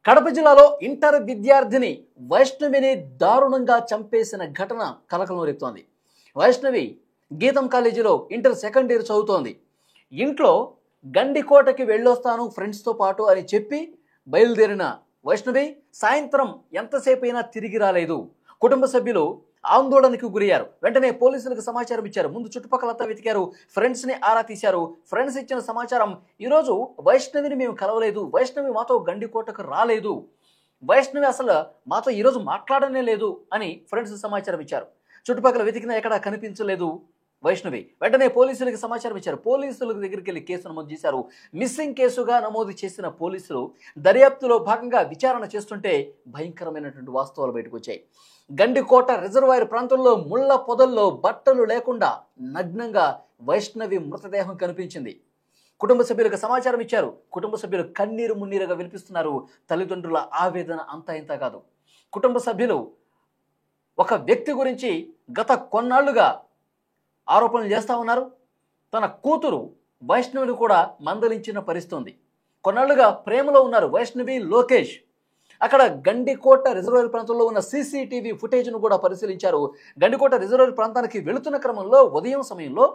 కడప జిల్లాలో ఇంటర్ విద్యార్థిని వైష్ణవిని దారుణంగా చంపేసిన ఘటన కలకలం రేపుతోంది. వైష్ణవి గీతం కాలేజీలో ఇంటర్ సెకండ్ ఇయర్ చదువుతోంది. ఇంట్లో గండికోటకి వెళ్ళొస్తాను ఫ్రెండ్స్తో పాటు అని చెప్పి బయలుదేరిన వైష్ణవి సాయంత్రం ఎంతసేపు అయినా తిరిగి రాలేదు. కుటుంబ సభ్యులు ఆందోళనకు గురయ్యారు. వెంటనే పోలీసులకు సమాచారం ఇచ్చారు. ముందు చుట్టుపక్కలంతా వెతికారు, ఫ్రెండ్స్ని ఆరా తీశారు. ఫ్రెండ్స్ ఇచ్చిన సమాచారం, ఈరోజు వైష్ణవిని మేము కలవలేదు, వైష్ణవి మాతో గండికోటకు రాలేదు, వైష్ణవి అసలు మాతో ఈరోజు మాట్లాడనే లేదు అని ఫ్రెండ్స్ సమాచారం ఇచ్చారు. చుట్టుపక్కల వెతికినా ఎక్కడా కనిపించలేదు వైష్ణవి. వెంటనే పోలీసులకు సమాచారం ఇచ్చారు. పోలీసుల దగ్గరికి వెళ్ళి కేసు నమోదు చేశారు. మిస్సింగ్ కేసుగా నమోదు చేసిన పోలీసులు దర్యాప్తులో భాగంగా విచారణ చేస్తుంటే భయంకరమైనటువంటి వాస్తవాలు బయటకు వచ్చాయి. గండికోట రిజర్వాయర్ ప్రాంతంలో ముళ్ళ పొదల్లో బట్టలు లేకుండా నగ్నంగా వైష్ణవి మృతదేహం కనిపించింది. కుటుంబ సభ్యులకు సమాచారం ఇచ్చారు. కుటుంబ సభ్యులు కన్నీరు మున్నీరుగా వినిపిస్తున్నారు. తల్లిదండ్రుల ఆవేదన అంతా ఇంత కాదు. కుటుంబ సభ్యులు ఒక వ్యక్తి గురించి గత కొన్నాళ్లుగా ఆరోపణలు చేస్తూ ఉన్నారు. తన కూతురు వైష్ణవిని కూడా మందలించిన పరిస్థితి. కొన్నాళ్లుగా ప్రేమలో ఉన్నారు వైష్ణవి, లోకేష్. అక్కడ గండికోట రిజర్వాయర్ ప్రాంతంలో ఉన్న సీసీటీవీ ఫుటేజ్ను కూడా పరిశీలించారు. గండికోట రిజర్వాయర్ ప్రాంతానికి వెళుతున్న క్రమంలో ఉదయం సమయంలో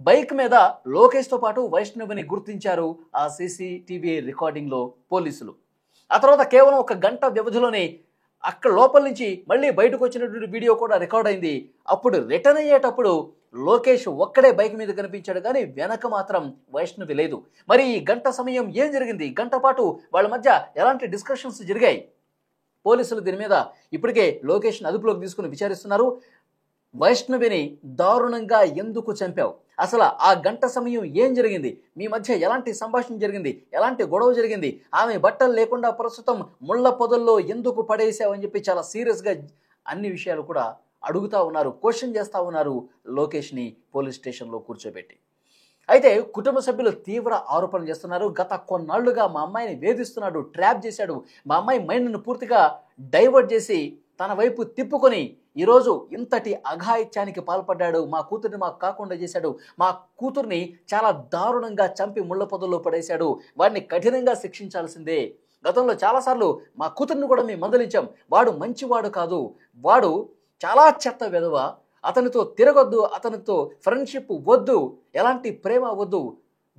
బైక్ మీద లోకేష్తో పాటు వైష్ణవిని గుర్తించారు ఆ సీసీటీవీ రికార్డింగ్లో పోలీసులు. ఆ తర్వాత కేవలం ఒక గంట వ్యవధిలోనే అక్కడ లోపల నుంచి మళ్ళీ బయటకు వచ్చినటువంటి వీడియో కూడా రికార్డ్ అయింది. అప్పుడు రిటర్న్ అయ్యేటప్పుడు లోకేష్ ఒక్కడే బైక్ మీద కనిపించాడు, కానీ వెనక మాత్రం వైష్ణవి లేదు. మరి ఈ గంట సమయం ఏం జరిగింది? గంట పాటు వాళ్ళ మధ్య ఎలాంటి డిస్కషన్స్ జరిగాయి? పోలీసులు దీని మీద ఇప్పటికే లోకేష్ని అదుపులోకి తీసుకుని విచారిస్తున్నారు. వైష్ణవిని దారుణంగా ఎందుకు చంపావు? అసలు ఆ గంట సమయం ఏం జరిగింది? మీ మధ్య ఎలాంటి సంభాషణ జరిగింది? ఎలాంటి గొడవ జరిగింది? ఆమె బట్టలు లేకుండా ప్రస్తుతం ముళ్ళ పొదల్లో ఎందుకు పడేసావు అని చెప్పి చాలా సీరియస్గా అన్ని విషయాలు కూడా అడుగుతా ఉన్నారు, క్వశ్చన్ చేస్తూ ఉన్నారు లోకేష్ని పోలీస్ స్టేషన్లో కూర్చోబెట్టి. అయితే కుటుంబ సభ్యులు తీవ్ర ఆరోపణలు చేస్తున్నారు. గత కొన్నాళ్లుగా మా అమ్మాయిని వేధిస్తున్నాడు, ట్రాప్ చేశాడు, మా అమ్మాయి మైండ్ను పూర్తిగా డైవర్ట్ చేసి తన వైపు తిప్పుకొని ఈరోజు ఇంతటి అఘాయిత్యానికి పాల్పడ్డాడు, మా కూతుర్ని మాకు కాకుండా చేశాడు, మా కూతుర్ని చాలా దారుణంగా చంపి ముళ్ళ పొదల్లో పడేశాడు, వాడిని కఠినంగా శిక్షించాల్సిందే. గతంలో చాలాసార్లు మా కూతుర్ని కూడా మేము మందలించాం, వాడు మంచివాడు కాదు, వాడు చాలా చెత్త వెధవ, అతనితో తిరగొద్దు, అతనితో ఫ్రెండ్షిప్ వద్దు, ఎలాంటి ప్రేమ వద్దు,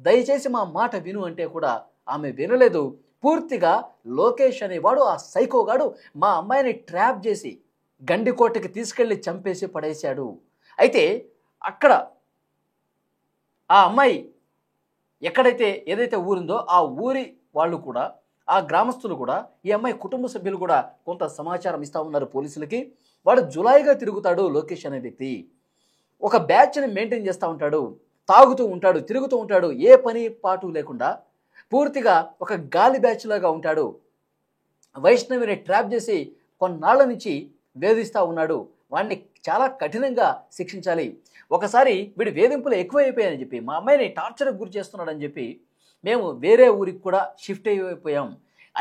దయచేసి మా మాట విను అంటే కూడా ఆమె వినలేదు. పూర్తిగా లోకేష్ అనేవాడు, ఆ సైకోగాడు మా అమ్మాయిని ట్రాప్ చేసి గండికోటకి తీసుకెళ్లి చంపేసి పడేశాడు. అయితే అక్కడ ఆ అమ్మాయి ఎక్కడైతే ఏదైతే ఊరిందో ఆ ఊరి వాళ్ళు కూడా, ఆ గ్రామస్తులు కూడా, ఈ అమ్మాయి కుటుంబ సభ్యులు కూడా కొంత సమాచారం ఇస్తూ ఉన్నారు పోలీసులకి. వాడు జులాయిగా తిరుగుతాడు లోకేష్ అనే వ్యక్తి. ఒక బ్యాచ్ని మెయింటైన్ చేస్తూ ఉంటాడు, తాగుతూ ఉంటాడు, తిరుగుతూ ఉంటాడు, ఏ పని పాటు లేకుండా పూర్తిగా ఒక గాలి బ్యాచ్ లాగా ఉంటాడు. వైష్ణవిని ట్రాప్ చేసి కొన్నాళ్ల నుంచి వేధిస్తూ ఉన్నాడు. వాడిని చాలా కఠినంగా శిక్షించాలి. ఒకసారి వీడి వేధింపులు ఎక్కువైపోయాయని చెప్పి, మా అమ్మాయిని టార్చర్కి గురి చేస్తున్నాడని చెప్పి మేము వేరే ఊరికి కూడా షిఫ్ట్ అయిపోయాం.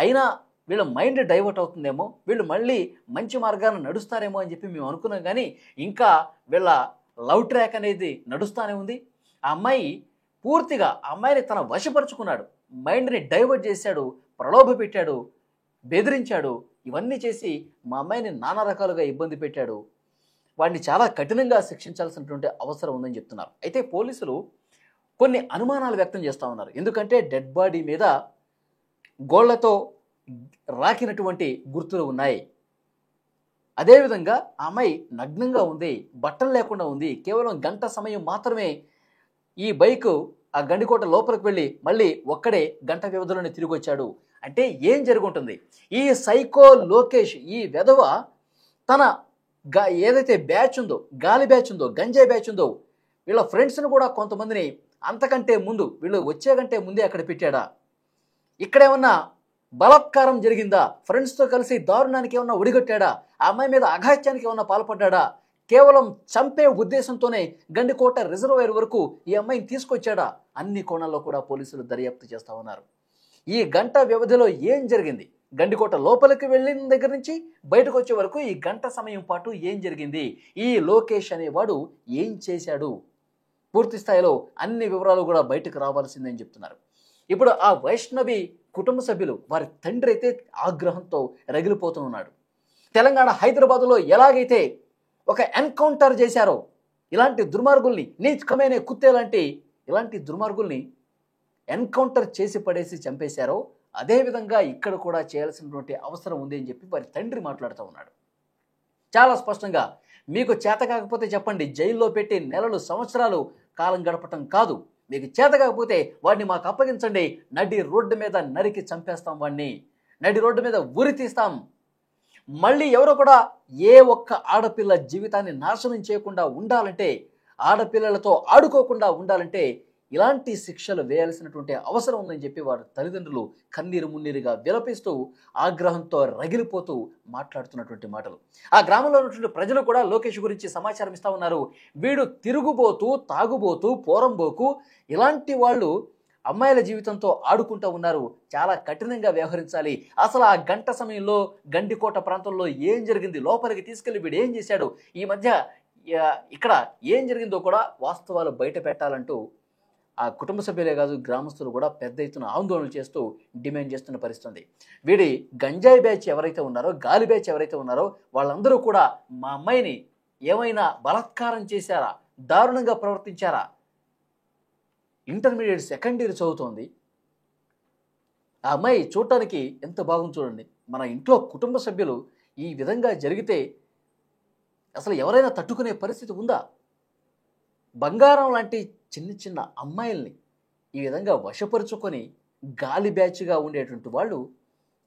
అయినా వీళ్ళ మైండ్ డైవర్ట్ అవుతుందేమో, వీళ్ళు మళ్ళీ మంచి మార్గాన్ని నడుస్తారేమో అని చెప్పి మేము అనుకున్నాం. కానీ ఇంకా వీళ్ళ లవ్ ట్రాక్ అనేది నడుస్తూనే ఉంది. ఆ అమ్మాయి పూర్తిగా ఆ అమ్మాయిని తన వశపరుచుకున్నాడు, మైండ్ని డైవర్ట్ చేశాడు, ప్రలోభ పెట్టాడు, బెదిరించాడు. ఇవన్నీ చేసి మా అమ్మాయిని నానా రకాలుగా ఇబ్బంది పెట్టాడు. వాడిని చాలా కఠినంగా శిక్షించాల్సినటువంటి అవసరం ఉందని చెప్తున్నారు. అయితే పోలీసులు కొన్ని అనుమానాలు వ్యక్తం చేస్తూ ఉన్నారు. ఎందుకంటే డెడ్ బాడీ మీద గోళ్లతో రాకినటువంటి గుర్తులు ఉన్నాయి. అదేవిధంగా ఆ అమ్మాయి నగ్నంగా ఉంది, బట్టలు లేకుండా ఉంది. కేవలం గంట సమయం మాత్రమే ఈ బైకు ఆ గండికోట లోపలికి వెళ్ళి మళ్ళీ ఒక్కడే గంట వ్యవధిలోనే తిరిగి వచ్చాడు. అంటే ఏం జరుగుంటుంది? ఈ సైకో లోకేష్, ఈ వెధవ తన ఏదైతే బ్యాచ్ ఉందో, గాలి బ్యాచ్ ఉందో, గంజాయి బ్యాచ్ ఉందో, వీళ్ళ ఫ్రెండ్స్ను కూడా కొంతమందిని అంతకంటే ముందు, వీళ్ళు వచ్చే కంటే ముందే అక్కడ పెట్టాడా? ఇక్కడేమన్నా బలాత్కారం జరిగిందా? ఫ్రెండ్స్తో కలిసి దారుణానికి ఏమన్నా ఒడిగట్టాడా? ఆ అమ్మాయి మీద అఘాయిత్యానికి ఏమన్నా పాల్పడ్డాడా? కేవలం చంపే ఉద్దేశంతోనే గండికోట రిజర్వాయర్ వరకు ఈ అమ్మాయిని తీసుకొచ్చాడా? అన్ని కోణాల్లో కూడా పోలీసులు దర్యాప్తు చేస్తూ ఉన్నారు. ఈ గంట వ్యవధిలో ఏం జరిగింది? గండికోట లోపలికి వెళ్ళిన దగ్గర నుంచి బయటకు వచ్చే వరకు ఈ గంట సమయం పాటు ఏం జరిగింది? ఈ లోకేష్ అనేవాడు ఏం చేశాడు? పూర్తి స్థాయిలో అన్ని వివరాలు కూడా బయటకు రావాల్సిందని చెప్తున్నారు. ఇప్పుడు ఆ వైష్ణవి కుటుంబ సభ్యులు వారి తండ్రి అయితే ఆగ్రహంతో రగిలిపోతూ ఉన్నాడు. తెలంగాణ హైదరాబాదులో ఎలాగైతే ఒక ఎన్కౌంటర్ చేశారో ఇలాంటి దుర్మార్గుల్ని, నీచకమైన కుత్తే లాంటి ఇలాంటి దుర్మార్గుల్ని ఎన్కౌంటర్ చేసి పడేసి చంపేశారో అదేవిధంగా ఇక్కడ కూడా చేయాల్సినటువంటి అవసరం ఉంది అని చెప్పి వారి తండ్రి మాట్లాడుతూ ఉన్నాడు. చాలా స్పష్టంగా, మీకు చేత కాకపోతే చెప్పండి, జైల్లో పెట్టి నెలలు సంవత్సరాలు కాలం గడపటం కాదు, మీకు చేత కాకపోతే వాడిని మాకు అప్పగించండి, నడి రోడ్డు మీద నరికి చంపేస్తాం, వాడిని నడి రోడ్డు మీద ఉరి తీస్తాం. మళ్ళీ ఎవరో కూడా ఏ ఒక్క ఆడపిల్ల జీవితాన్ని నాశనం చేయకుండా ఉండాలంటే, ఆడపిల్లలతో ఆడుకోకుండా ఉండాలంటే ఇలాంటి శిక్షలు వేయాల్సినటువంటి అవసరం ఉందని చెప్పి వారి తల్లిదండ్రులు కన్నీరు మున్నీరుగా విలపిస్తూ ఆగ్రహంతో రగిలిపోతూ మాట్లాడుతున్నటువంటి మాటలు. ఆ గ్రామంలో ఉన్నటువంటి ప్రజలు కూడా లోకేష్ గురించి సమాచారం ఇస్తా ఉన్నారు. వీడు తిరుగుబోతూ, తాగుబోతూ, పోరంబోకు ఇలాంటి వాళ్ళు అమ్మాయిల జీవితంతో ఆడుకుంటూ ఉన్నారు, చాలా కఠినంగా వ్యవహరించాలి. అసలు ఆ గంట సమయంలో గండికోట ప్రాంతంలో ఏం జరిగింది, లోపలికి తీసుకెళ్లి వీడు ఏం చేశాడు, ఈ మధ్య ఇక్కడ ఏం జరిగిందో కూడా వాస్తవాలు బయట పెట్టాలంటూ ఆ కుటుంబ సభ్యులే కాదు, గ్రామస్తులు కూడా పెద్ద ఎత్తున ఆందోళన చేస్తూ డిమాండ్ చేస్తున్న పరిస్థితుంది. వీడి గంజాయి బ్యాచ్ ఎవరైతే ఉన్నారో, గాలి బ్యాచ్ ఎవరైతే ఉన్నారో వాళ్ళందరూ కూడా మా అమ్మాయిని ఏమైనా బలాత్కారం చేశారా, దారుణంగా ప్రవర్తించారా, ఇంటర్మీడియట్ సెకండ్ ఇయర్ చదువుతోంది, ఆ అమ్మాయి చూడటానికి ఎంత బాగుంది చూడండి. మన ఇంట్లో కుటుంబ సభ్యులు ఈ విధంగా జరిగితే అసలు ఎవరైనా తట్టుకునే పరిస్థితి ఉందా? బంగారం లాంటి చిన్న చిన్న అమ్మాయిల్ని ఈ విధంగా వశపరుచుకొని గాలి బ్యాచ్గా ఉండేటువంటి వాళ్ళు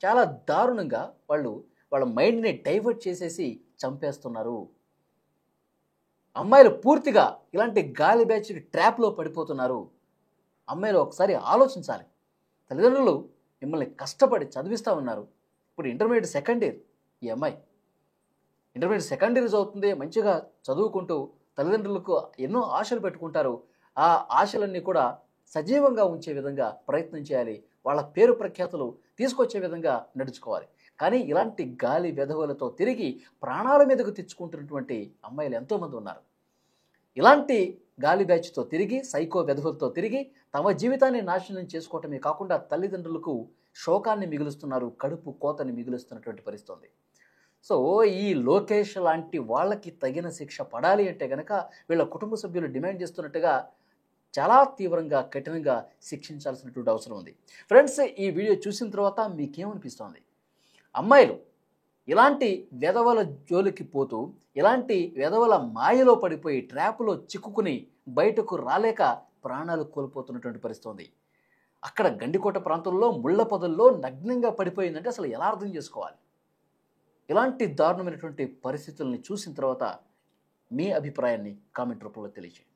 చాలా దారుణంగా వాళ్ళ మైండ్ని డైవర్ట్ చేసేసి చంపేస్తున్నారు. అమ్మాయిలు పూర్తిగా ఇలాంటి గాలి బ్యాచ్కి ట్రాప్లో పడిపోతున్నారు. అమ్మాయిలు ఒకసారి ఆలోచించాలి. తల్లిదండ్రులు మిమ్మల్ని కష్టపడి చదివిస్తూ ఉన్నారు. ఇప్పుడు ఇంటర్మీడియట్ సెకండ్ ఇయర్, ఈ అమ్మాయి ఇంటర్మీడియట్ సెకండ్ ఇయర్ చదువుతుంది, మంచిగా చదువుకుంటూ తల్లిదండ్రులకు ఎన్నో ఆశలు పెట్టుకుంటారు. ఆ ఆశలన్నీ కూడా సజీవంగా ఉంచే విధంగా ప్రయత్నం చేయాలి, వాళ్ళ పేరు ప్రఖ్యాతులు తీసుకొచ్చే విధంగా నడుచుకోవాలి. కానీ ఇలాంటి గాలి వెధవలతో తిరిగి ప్రాణాల మీదకు తెచ్చుకుంటున్నటువంటి అమ్మాయిలు ఎంతోమంది ఉన్నారు. ఇలాంటి గాలి బ్యాచ్తో తిరిగి, సైకో వెధవలతో తిరిగి తమ జీవితాన్ని నాశనం చేసుకోవటమే కాకుండా తల్లిదండ్రులకు శోకాన్ని మిగులుస్తున్నారు, కడుపు కోతని మిగులుస్తున్నటువంటి పరిస్థితి. సో ఈ లోకేష్ లాంటి వాళ్ళకి తగిన శిక్ష పడాలి అంటే కనుక వీళ్ళ కుటుంబ సభ్యులు డిమాండ్ చేస్తున్నట్టుగా చాలా తీవ్రంగా, కఠినంగా శిక్షించాల్సినటువంటి అవసరం ఉంది. ఫ్రెండ్స్, ఈ వీడియో చూసిన తర్వాత మీకేమనిపిస్తోంది? అమ్మాయిలు ఇలాంటి వెధవల జోలికి పోతూ, ఇలాంటి వెధవల మాయలో పడిపోయి ట్రాప్లో చిక్కుకుని బయటకు రాలేక ప్రాణాలు కోల్పోతున్నటువంటి పరిస్థితి ఉంది. అక్కడ గండికోట ప్రాంతంలో ముళ్ళ పొదల్లో నగ్నంగా పడిపోయిందంటే అసలు ఎలా అర్థం చేసుకోవాలి? ఇలాంటి దారుణమైనటువంటి పరిస్థితుల్ని చూసిన తర్వాత మీ అభిప్రాయాన్ని కామెంట్ రూపంలో తెలియజేయండి.